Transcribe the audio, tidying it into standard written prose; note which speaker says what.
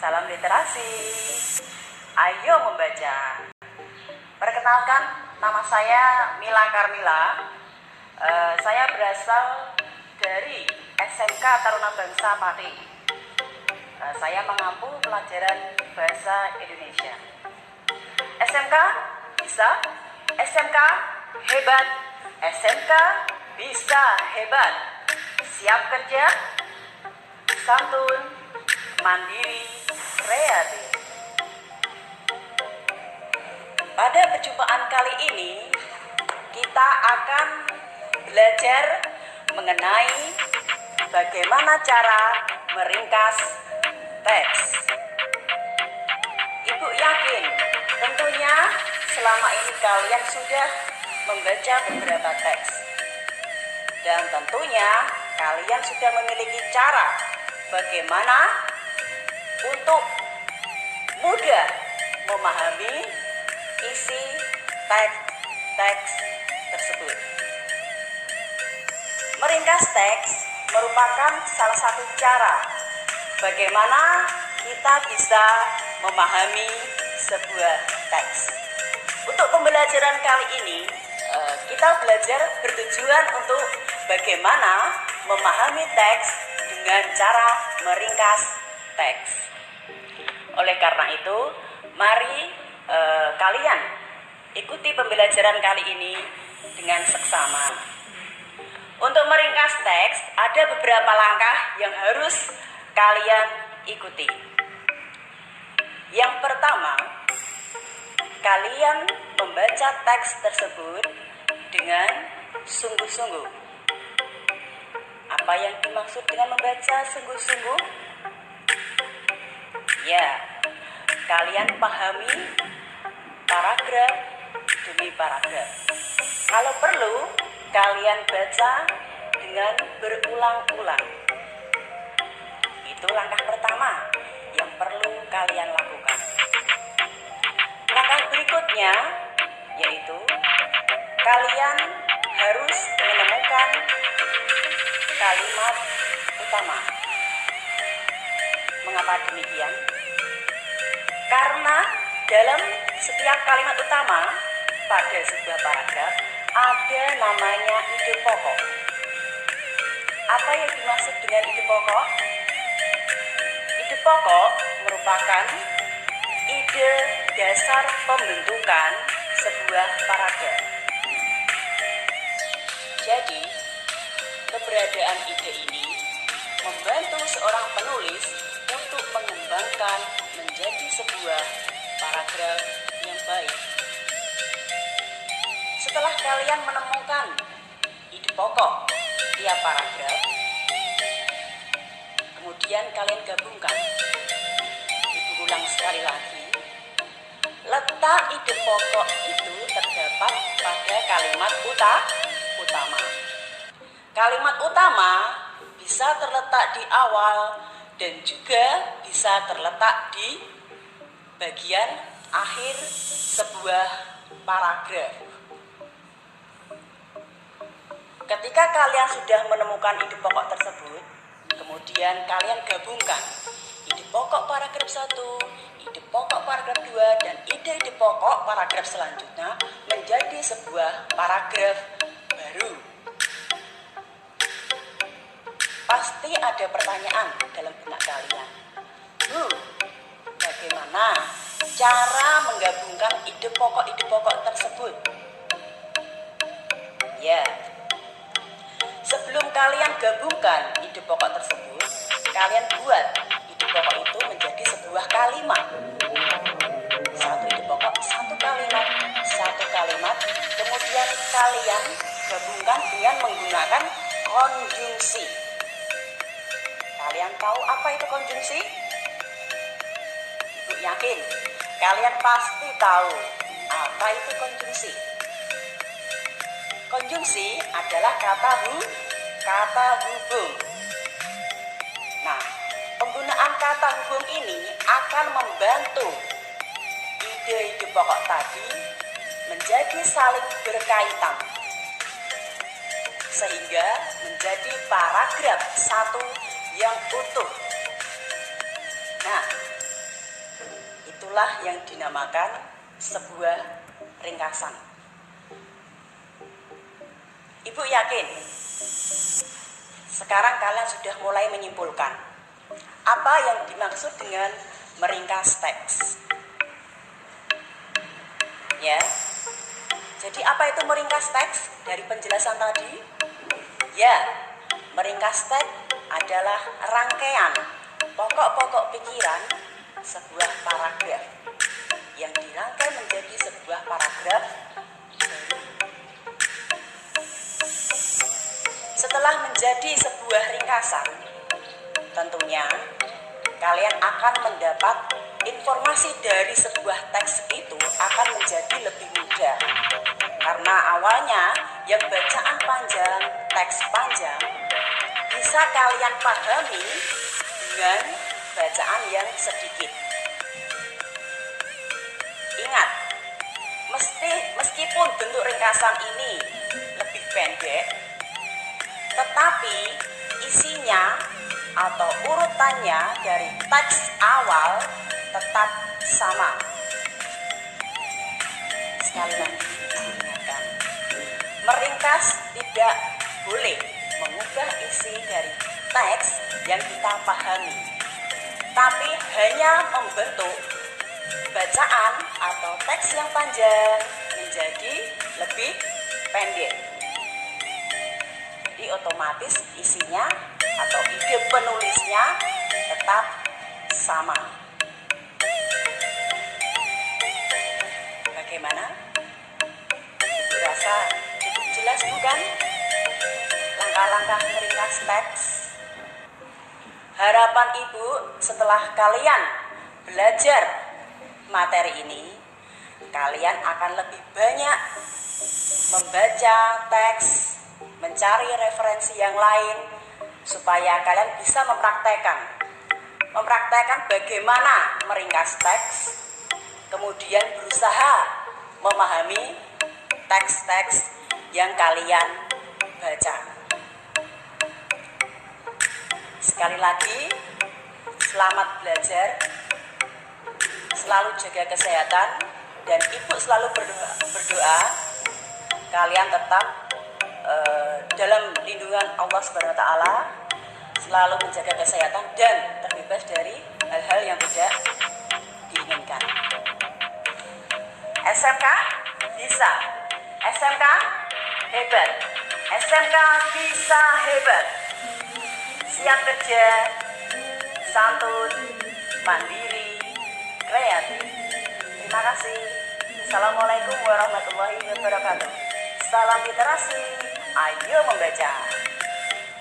Speaker 1: Salam literasi. Ayo membaca. Perkenalkan, nama saya Mila Karmila. Saya berasal dari SMK Taruna Bangsa Pati. Saya mengampu pelajaran bahasa Indonesia. SMK bisa, SMK hebat, SMK bisa hebat. Siap kerja, santun, mandiri, kreatif. Pada perjumpaan kali ini, kita akan belajar mengenai bagaimana cara meringkas teks. Ibu yakin tentunya selama ini kalian sudah membaca beberapa teks. Dan tentunya kalian sudah memiliki cara bagaimana untuk mudah memahami isi teks tersebut. Meringkas teks merupakan salah satu cara bagaimana kita bisa memahami sebuah teks. Untuk pembelajaran kali ini, kita belajar bertujuan untuk bagaimana memahami teks dengan cara meringkas teks. Oleh karena itu, mari kalian ikuti pembelajaran kali ini dengan seksama. Untuk meringkas teks, ada beberapa langkah yang harus kalian ikuti. Yang pertama, kalian membaca teks tersebut dengan sungguh-sungguh. Apa yang dimaksud dengan membaca sungguh-sungguh? Ya, kalian pahami paragraf demi paragraf. Kalau perlu, kalian baca dengan berulang-ulang. Itu langkah pertama yang perlu kalian lakukan. Langkah berikutnya yaitu kalian harus menemukan kalimat utama. Mengapa demikian? Karena dalam setiap kalimat utama pada sebuah paragraf ada namanya ide pokok. Apa yang dimaksud dengan ide pokok? Ide pokok merupakan ide dasar pembentukan sebuah paragraf. Jadi, keberadaan ide ini membantu seorang penulis untuk mengembangkan menjadi sebuah paragraf yang baik. Setelah kalian menemukan ide pokok tiap paragraf, kemudian kalian gabungkan. Ibu ulang sekali lagi. Letak ide pokok itu terdapat pada kalimat utama. Kalimat utama bisa terletak di awal dan juga bisa terletak di bagian akhir sebuah paragraf. Ketika kalian sudah menemukan ide pokok tersebut, kemudian kalian gabungkan ide pokok paragraf 1, ide pokok paragraf 2, dan ide pokok paragraf selanjutnya menjadi sebuah paragraf baru. Pasti ada pertanyaan dalam benak kalian. Bagaimana cara menggabungkan ide pokok tersebut? Ya, sebelum kalian gabungkan ide pokok tersebut, kalian buat ide pokok itu menjadi sebuah kalimat. Satu ide pokok, satu kalimat, kemudian kalian gabungkan dengan menggunakan konjungsi. Kalian tahu apa itu konjungsi? Ibu yakin kalian pasti tahu apa itu konjungsi. Konjungsi adalah kata hubung. Nah, penggunaan kata hubung ini akan membantu ide-ide pokok tadi menjadi saling berkaitan, sehingga menjadi paragraf satu yang utuh. Nah, itulah yang dinamakan sebuah ringkasan. Ibu yakin sekarang kalian sudah mulai menyimpulkan apa yang dimaksud dengan meringkas teks. Ya. Jadi apa itu meringkas teks? Dari penjelasan tadi, ya, meringkas teks adalah rangkaian pokok-pokok pikiran sebuah paragraf yang dirangkai menjadi sebuah paragraf baru. Setelah menjadi sebuah ringkasan, tentunya kalian akan mendapat informasi dari sebuah teks itu akan menjadi lebih mudah. Karena awalnya yang bacaan panjang, teks panjang bisa kalian pahami dengan bacaan yang sedikit. Ingat, meskipun bentuk ringkasan ini lebih pendek, tetapi isinya atau urutannya dari teks awal tetap sama. Sekali lagi diingatkan, meringkas tidak boleh mengubah isi dari teks yang kita pahami, tapi hanya membentuk bacaan atau teks yang panjang menjadi lebih pendek. Jadi otomatis isinya atau ide penulisnya tetap sama. Bagaimana? Ibu rasa cukup jelas bukan? Langkah-langkah meringkas teks. Harapan ibu setelah kalian belajar materi ini, kalian akan lebih banyak membaca teks, mencari referensi yang lain, supaya kalian bisa mempraktekkan bagaimana meringkas teks, kemudian berusaha memahami teks-teks yang kalian baca. Sekali lagi, selamat belajar, selalu jaga kesehatan, dan ibu selalu berdoa kalian tetap dalam lindungan Allah Subhanahu wa Ta'ala, selalu menjaga kesehatan dan terbebas dari hal-hal yang tidak diinginkan. SMK bisa, SMK hebat, SMK bisa hebat, siap kerja, santun, mandiri, kreatif. Terima kasih. Assalamualaikum warahmatullahi wabarakatuh. Salam literasi, ayo membaca.